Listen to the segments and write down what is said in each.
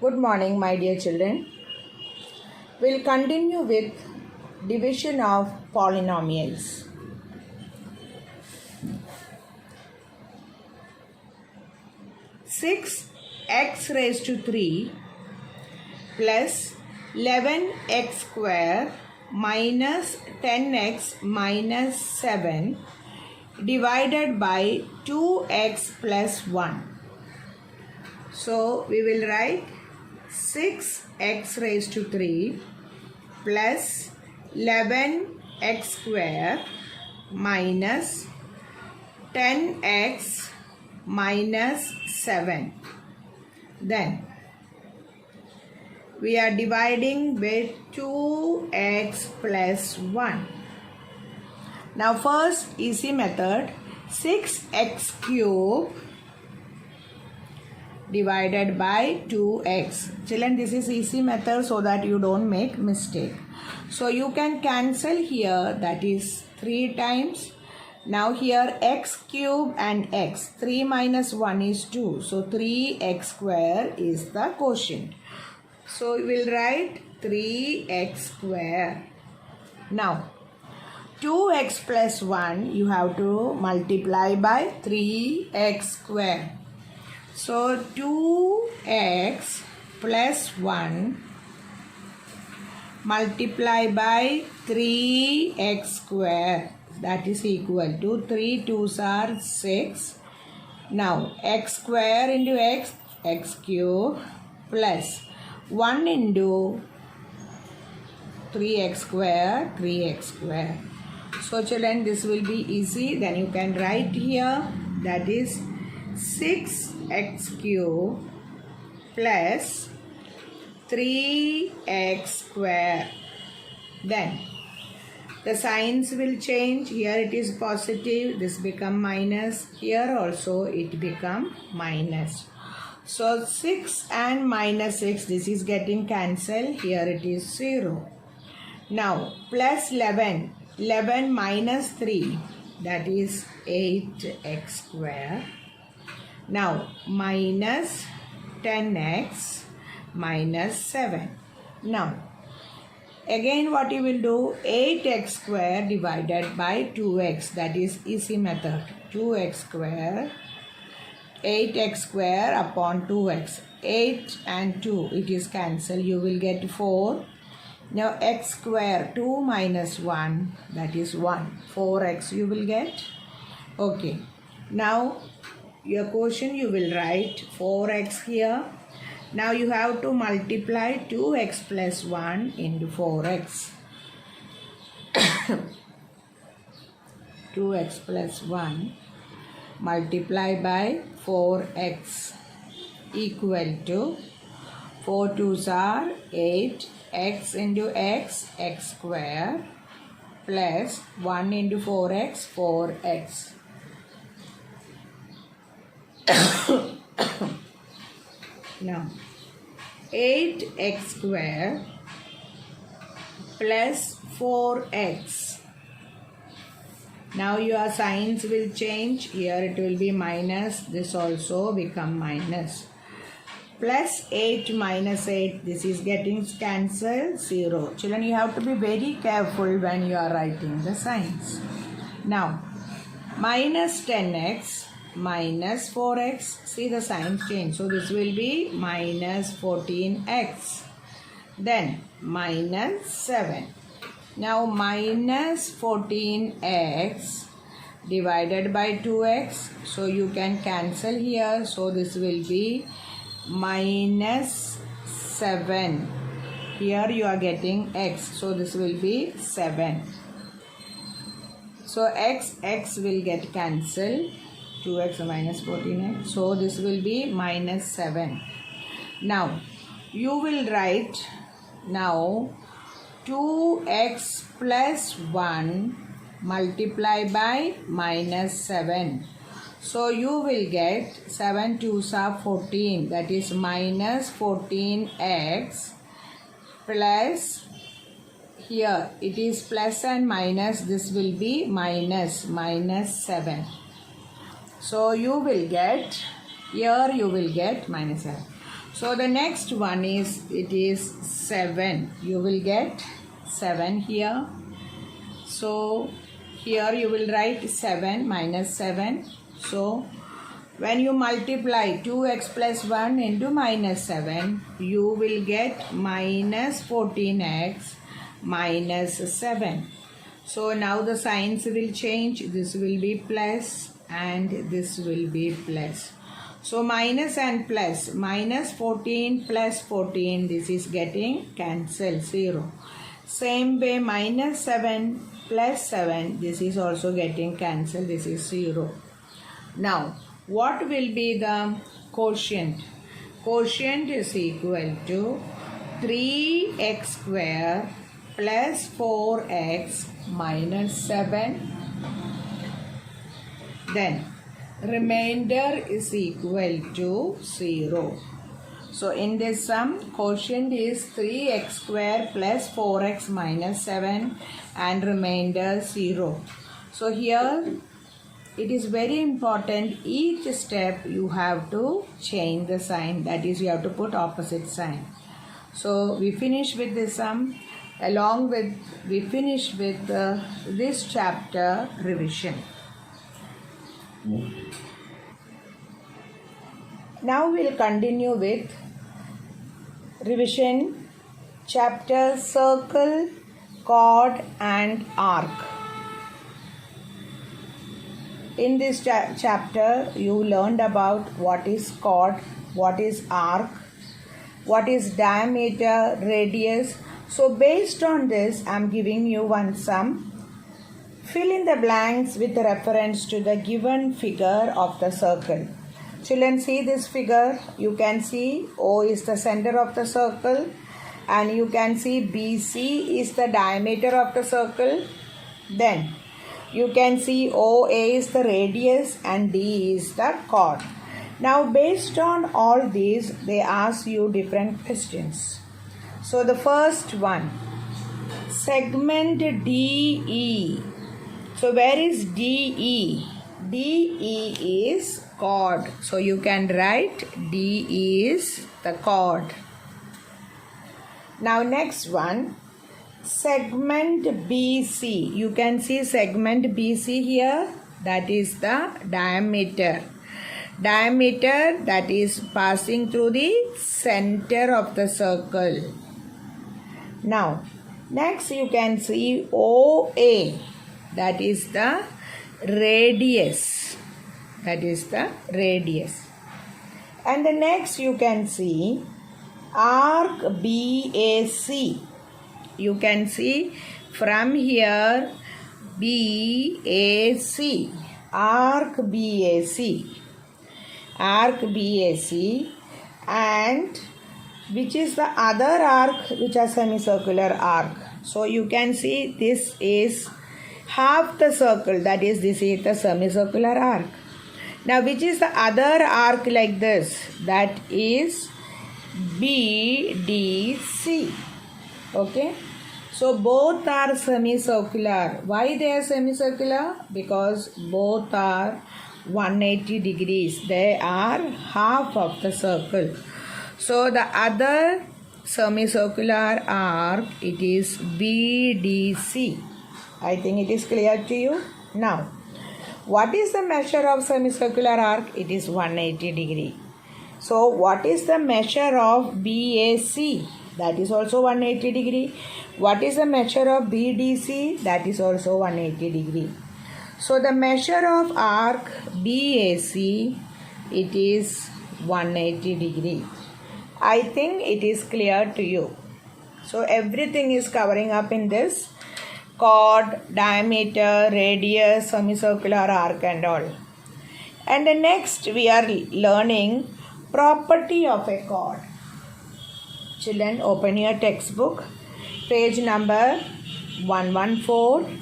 Good morning, my dear children. We'll continue with division of polynomials. Six x raised to 3 plus 11x square minus 10x minus 7 divided by 2x plus 1. So we will write 6x raised to 3 plus 11x square minus 10x minus 7. Then we are dividing with 2x plus 1. Now first easy method, 6x cube divided by 2x. Children, this is easy method so that you don't make mistake. So you can cancel here, that is 3 times. Now here x cube and x. 3 minus 1 is 2. So 3x square is the quotient. So we will write 3x square. Now 2x plus 1 you have to multiply by 3x square. So 2x plus 1 multiply by 3x square, that is equal to 3 2s are 6. Now x square into x, x cube plus 1 into 3x square, 3x square. So children, this will be easy. Then you can write here, that is 6x cube plus 3x square. Then the signs will change. Here it is positive, this become minus. Here also it become minus. So 6 and minus 6, this is getting cancelled. Here it is 0. Now plus 11. 11 minus 3, that is 8x square. Now minus 10x minus 7. Now again what you will do, 8x square divided by 2x, that is easy method. 2x square, 8x square upon 2x. 8 and 2 it is cancelled, you will get 4. Now x square, 2 minus 1, that is 1. 4x you will get. Okay. Now your quotient you will write 4x here. Now you have to multiply 2x plus 1 into 4x. 2x plus 1 multiply by 4x equal to 4 2s are 8. X into x, x square plus 1 into 4x, 4x. Now 8x square plus 4x. Now your signs will change. Here it will be minus, this also become minus. Plus 8 minus 8, this is getting cancelled, 0. Children, you have to be very careful when you are writing the signs. Now minus 10x minus 4x, see the signs change. So this will be minus 14x. Then minus 7. Now minus 14x divided by 2x. So you can cancel here. So this will be minus 7. Here you are getting x. So this will be 7. So x will get cancelled. 2x minus 14x. So this will be minus 7. Now you will write now 2x plus 1 multiply by minus 7. So you will get 7 2s are 14, that is minus 14x plus, here it is plus and minus, this will be minus 7. So you will get, here you will get minus 7. So the next one is, it is 7. You will get 7 here. So here you will write 7 minus 7. So when you multiply 2x plus 1 into minus 7, you will get minus 14x minus 7. So now the signs will change. This will be plus and this will be plus. So minus and plus, minus 14 plus 14, this is getting cancelled, 0. Same way minus 7 plus 7, this is also getting cancelled, this is 0. Now what will be the quotient? Quotient is equal to 3x square plus 4x minus 7. Then remainder is equal to 0. So in this sum, quotient is 3x square plus 4x minus 7 and remainder 0. So here it is very important, each step you have to change the sign, that is you have to put opposite sign. So we finish with this sum, along with we finish with this chapter revision. Now we'll continue with revision chapter circle, chord and arc. In this chapter you learned about what is chord, what is arc, what is diameter, radius. So based on this, I am giving you one sum. Fill in the blanks with reference to the given figure of the circle. Children, see this figure. You can see O is the center of the circle and you can see BC is the diameter of the circle. Then you can see OA is the radius and D is the chord. Now based on all these, they ask you different questions. So the first one, segment DE. So where is DE? DE is chord. So you can write DE is the chord. Now next one, segment BC. You can see segment BC here. That is the diameter. Diameter, that is passing through the center of the circle. Now next you can see OA. That is the radius. That is the radius. And the next you can see arc BAC. You can see from here BAC. Arc BAC. Arc BAC. And which is the other arc, which is semicircular arc. So you can see this is half the circle, that is this is the semicircular arc. Now which is the other arc like this? That is BDC. Okay. So both are semicircular. Why they are semicircular? Because both are 180 degrees. They are half of the circle. So the other semicircular arc, it is BDC. I think it is clear to you. Now, what is the measure of semicircular arc? It is 180 degree. So what is the measure of BAC? That is also 180 degree. What is the measure of BDC? That is also 180 degree. So the measure of arc BAC, it is 180 degree. I think it is clear to you. So everything is covering up in this chord, diameter, radius, semicircular arc and all. And the next we are learning property of a chord. Children, open your textbook, page number 114.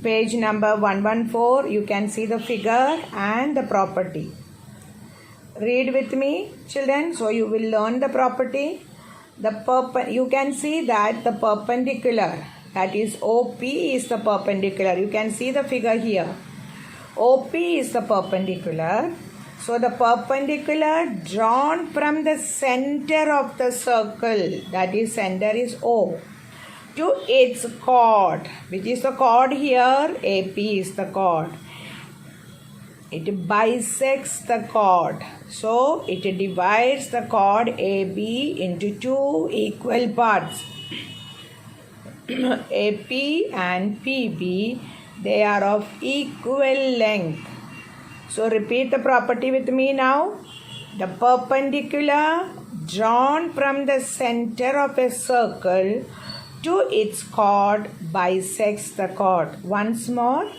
Page number 114, you can see the figure and the property. Read with me, children. So you will learn the property. You can see that the perpendicular, that is OP is the perpendicular. You can see the figure here. OP is the perpendicular. So the perpendicular drawn from the center of the circle, that is center is O, to its chord, which is the chord here, AP is the chord. It bisects the chord. So it divides the chord AB into two equal parts. AP and PB, they are of equal length. So repeat the property with me now. The perpendicular drawn from the center of a circle to its chord bisects the chord. Once more,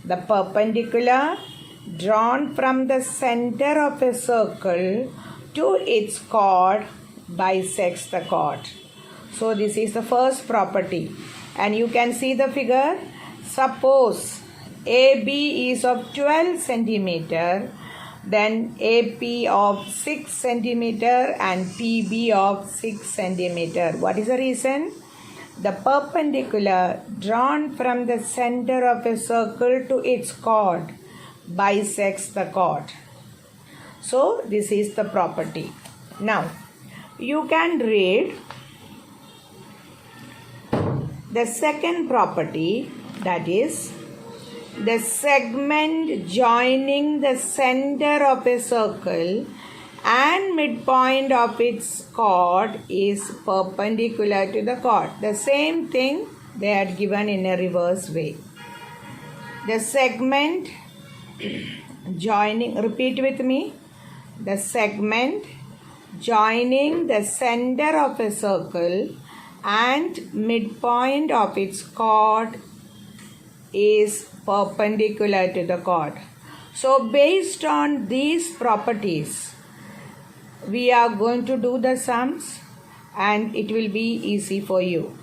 the perpendicular drawn from the center of a circle to its chord bisects the chord. So this is the first property, and you can see the figure. Suppose AB is of 12 centimeter, then AP of 6 centimeter and PB of 6 centimeter. What is the reason? The perpendicular drawn from the center of a circle to its chord bisects the chord. So this is the property. Now you can read the second property, that is, the segment joining the center of a circle and midpoint of its chord is perpendicular to the chord. The same thing they had given in a reverse way. The segment joining, repeat with me, the segment joining the center of a circle and midpoint of its chord is perpendicular to the chord. So based on these properties, we are going to do the sums and it will be easy for you.